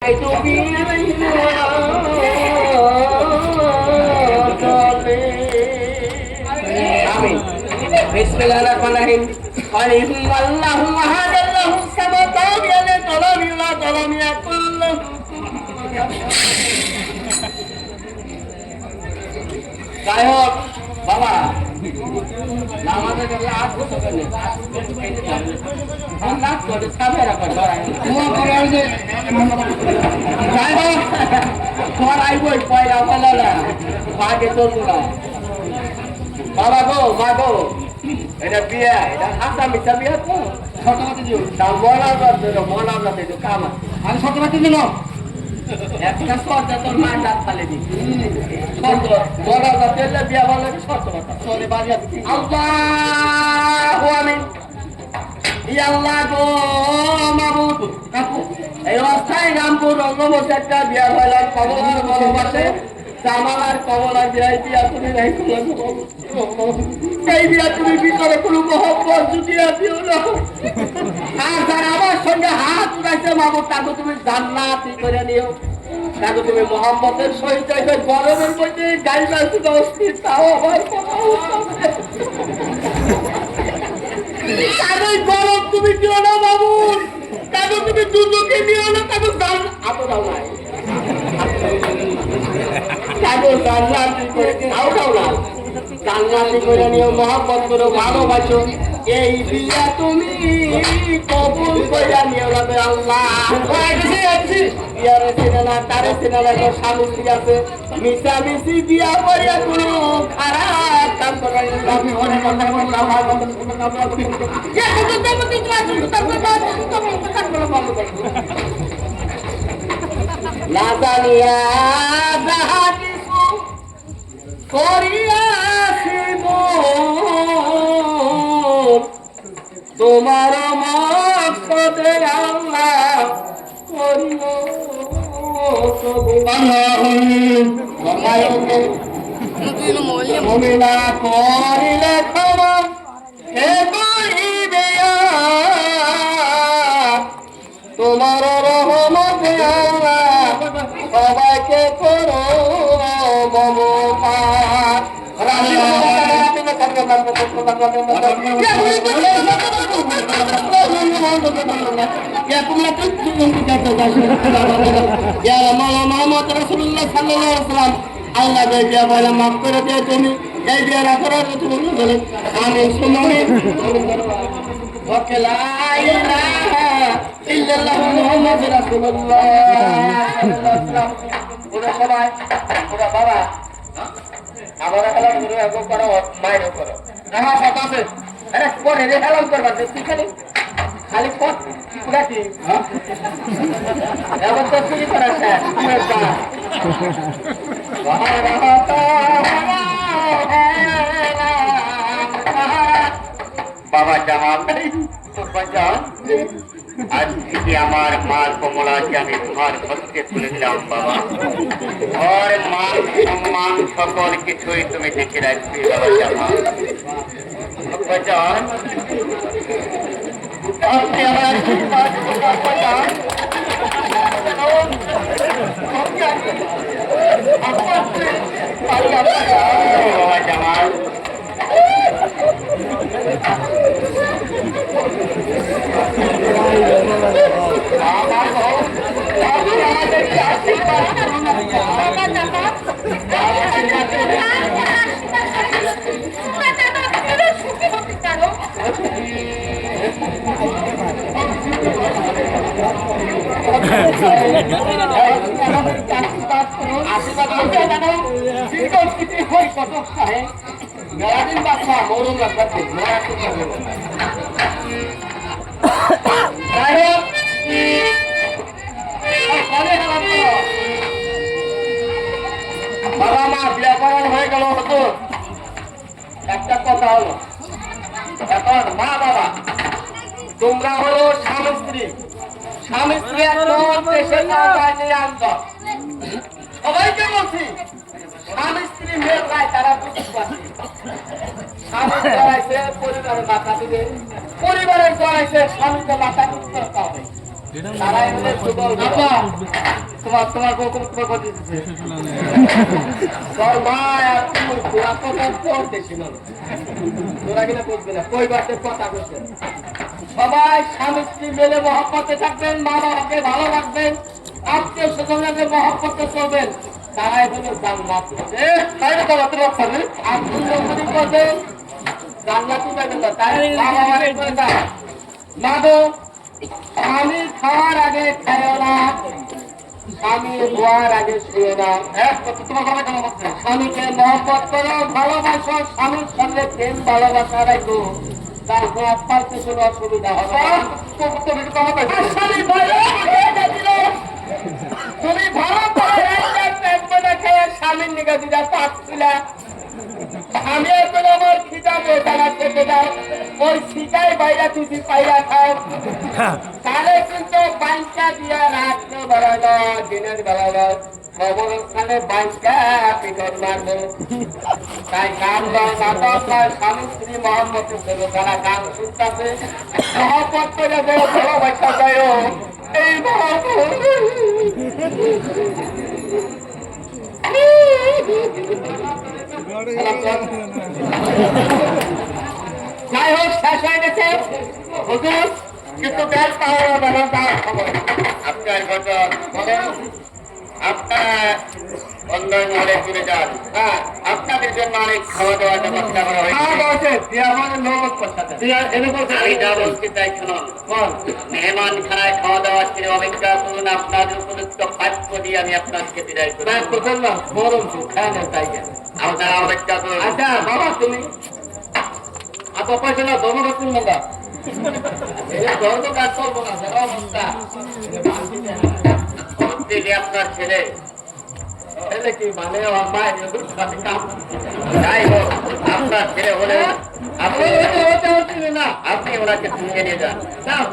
Bismillahirrahmanirrahim. Allahu ahad Allahu samad lam yalid wa lam yulad wa lam yakul lahu Sayok Baba নামাজে গেলে আজ বছর গেলে আল্লাহ করে সামনে রাখা ধরাই তোমার করে যে যাইবো তোমার আইবই পয়লা বলালা আগে চলবো না বাবা গো মা গো এটা বিয়া এটা আসামি বিয়া তো ছোটমাতে দিও তাও মলা করতে তো কাম আমি ছোটমাতে দিল একটা সরটা তোর মা দাঁত ফালে দি ছোট মলা করতে বিয়া বলে ছোটমাতা চলে বাড়িয়া দিই আল্লাহু আমিন ইয়া আল্লাহ গো মাবুদ কাকু এই অবস্থায় রামপুর রঙ্গমঞ্চে একটা বিয়া হইলাম কবলার ভালোবাসে জামালার কবলার বিয়াই দিয়া তুমি নাই এই বিয়া তুমি ভিতরে কোনো মহব্বত জুটিয়া দিও না আর যারা আমার সঙ্গে হাত উঠাইছে মাবুদ তাকে তুমি জান্নাতি করে নিও তাকে তুমি মোহাম্মদের সহিত গরমের মধ্যে গাইবা শুধু অস্থির তাও আমার তাদের গরম তুমি দিও না মাবুদ তাকে তুমি দুজনকে নিও না তাকে জান আপনারাও নাই তাকে জান্নাতি করে আউটাও না জান্নাতি করে নিও মহব্বত করো ভালোবাসো এই বিয়া তুমি কবুল কইরা নিও না আল্লাহ বিয়ারে ছিল না তারে ছিল না স্বামী স্ত্রী আছে মিশামিশি বিয়া করিয়া কোনো খারাপ কাম করাই আমি অনেক কথা না জানিয়া যাহা কিছু করিয়াছিব তোমার মকসদে আল্লাহ করিল মমিনা করিলে ক্ষমা হে করিবে তোমার রহমতে আল্লাহ সবাইকে করো মমতা মোহাম্মদ রাসূলুল্লাহ সাল্লাল্লাহু আলাইহি ওয়াসাল্লাম আল্লাহ যে বলে মাফ করে দিও তুমি এই বিয়ার করার তুমি বলে আমি সুমনে ওকে লা ইলাহা ইল্লাল্লাহ মুহাম্মাদুর রাসূলুল্লাহ সাল্লাল্লাহু ওরা সবাই ওরা বাবা আমরা হেলান করে এগো করো মাইরো করো রাহা কথা আছে আরে পরে রে হেলান করবা তুই খালি খালি পথ কুড়াতি হ্যাঁ এবার তো চুরি করাছ বাবা জামাল জান আজ থেকে আমার মার কমলাকে আমি তোমার হস্তে তুলে দিলাম বাবা ঘর মান সম্মান সকল কিছুই তুমি দেখে রাখবে বাবা জামাল জান আপনি আমার বাবা জামাল মেলাদিন বাচ্চা মরুম লাগবে বাবা মা বিয়াকরণ হয়ে গেল হতো একটা কথা হলো এখন মা বাবা তোমরা হলো স্বামী স্ত্রী একদম দেশে নিয়ে আনত সবাইকে বলছি স্বামী স্ত্রী মেয়ের গায়ে তারা বুঝতে পারছে স্বামী জড়াইছে পরিবারের মাথা দিবে পরিবারের জড়াইছে স্বামীকে মাথা করতে হবে তারাই হলে সুবল। তোমার তোমার হুকুম তোমার করে দিতেছে। তোর মা আর তুই তোরা তো পড়তেছিল। তোরা কিনা করবে না, কই বাড়তে কথা বলছে। সবাই স্বামী স্ত্রী মিলে মহব্বতে থাকবেন, মা বাবাকে ভালো রাখবেন, আত্মীয় স্বজনকে মহব্বতে চলবেন, তারাই হলো জান্নাত। তাই না বাবা, তোমার খাবে আর সুন্দর করবেন, জান্নাতই পাবেন না। তাই মা বাবার করে দাও। মা গো, স্বামী খাওয়ার আগে খাইও না, স্বামী ধোয়ার আগে শুয়ে না। তোমার কথা কেন বলছে? স্বামীকে মহব্বত করো, ভালোবাসো, স্বামীর সঙ্গে প্রেম ভালোবাসা রাখো, তারপর আপনার কিছু অসুবিধা হবে। তুমি ভালো করে খেয়ে স্বামীর নিকে দিদা পাচ্ছিলা, আমি এখন আমার খিদা বেদানা খেতে দাও, ওই শিকাই বাইরা তুমি পাইরা খাও, তাহলে কিন্তু বাইকা দিয়া রাখতে বেড়ালো, দিনের বেড়ালো, খবরস্থানে বাইকা পিটন মারবো। তাই গান নাটক স্বামী স্ত্রী মহম্মত ছিল, তারা গান শুনতেছে, মহব্বত করে দেয়, ভালোবাসা দেয়, এই যাই হোক, শেষ হয়ে গেছে হুজুর, কিন্তু ব্যাগ পাওয়া যাবে না, তার খবর আপনার কথা বলেন। আপনারা অন্য মহলে ঘুরে যান, হ্যাঁ, আপনাদের জন্য অনেক খাওয়া দাওয়ার ব্যবস্থা করা হয়েছে। আমি যা বলছি তাই শুনুন। মেহমান খানায় খাওয়া দাওয়া ছেড়ে অপেক্ষা করুন, আপনাদের উপযুক্ত খাদ্য দিয়ে আমি আপনাকে বিদায় করি। আপনারা অপেক্ষা করুন। আচ্ছা বাবা, তুমি আপনার পয়সা না ধর্ম করুন না, ধর্ম কাজ করবো না, অবস্থা আপনার ছেলে ছেলে কি মানে আমার মায়ের যাই হোক, আপনার ছেলে হলে আপনি না, আপনি ওনাকে তুলে নিয়ে যান। যাও